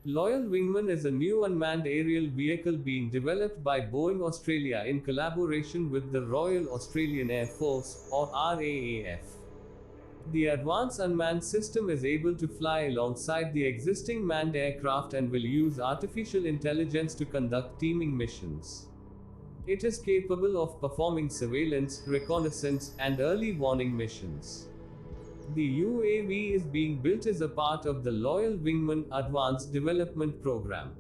Loyal Wingman is a new unmanned aerial vehicle being developed by Boeing Australia in collaboration with the Royal Australian Air Force, or RAAF. The Advanced Unmanned System is able to fly alongside the existing manned aircraft and will use artificial intelligence to conduct teaming missions. It is capable of performing surveillance, reconnaissance, and early warning missions. The UAV is being built as a part of the Loyal Wingman Advanced Development Program.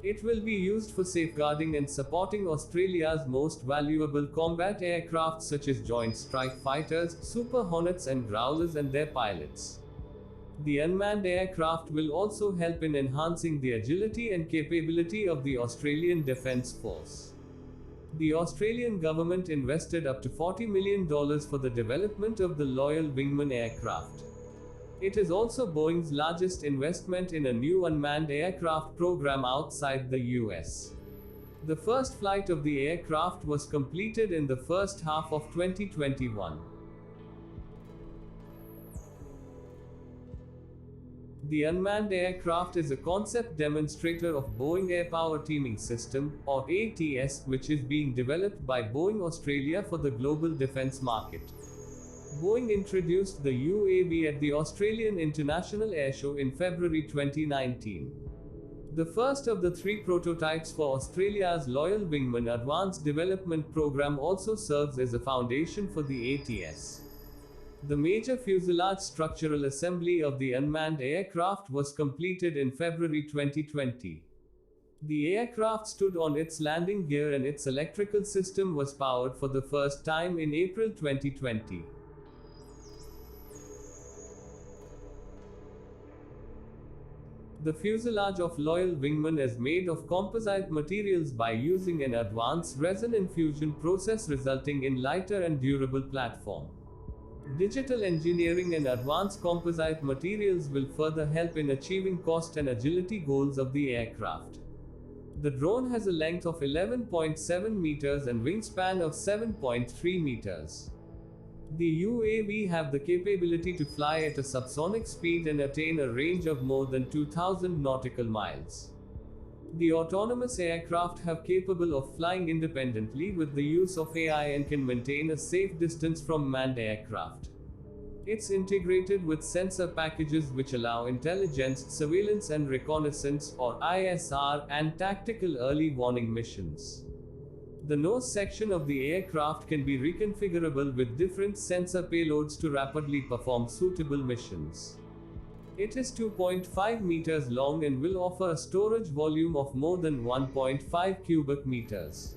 It will be used for safeguarding and supporting Australia's most valuable combat aircraft such as Joint Strike Fighters, Super Hornets and Growlers and their pilots. The unmanned aircraft will also help in enhancing the agility and capability of the Australian Defence Force. The Australian government invested up to $40 million for the development of the Loyal Wingman aircraft. It is also Boeing's largest investment in a new unmanned aircraft program outside the US. The first flight of the aircraft was completed in the first half of 2021. The unmanned aircraft is a concept demonstrator of Boeing Air Power Teaming System, or ATS, which is being developed by Boeing Australia for the global defense market. Boeing introduced the UAV at the Australian International Airshow in February 2019. The first of the three prototypes for Australia's Loyal Wingman Advanced Development Program also serves as a foundation for the ATS. The major fuselage structural assembly of the unmanned aircraft was completed in February 2020. The aircraft stood on its landing gear and its electrical system was powered for the first time in April 2020. The fuselage of Loyal Wingman is made of composite materials by using an advanced resin infusion process resulting in lighter and durable platform. Digital engineering and advanced composite materials will further help in achieving cost and agility goals of the aircraft. The drone has a length of 11.7 meters and wingspan of 7.3 meters. The UAV have the capability to fly at a subsonic speed and attain a range of more than 2,000 nautical miles. The autonomous aircraft have capable of flying independently with the use of AI and can maintain a safe distance from manned aircraft. It's integrated with sensor packages which allow intelligence, surveillance and reconnaissance, or ISR, and tactical early warning missions. The nose section of the aircraft can be reconfigurable with different sensor payloads to rapidly perform suitable missions. It is 2.5 meters long and will offer a storage volume of more than 1.5 cubic meters.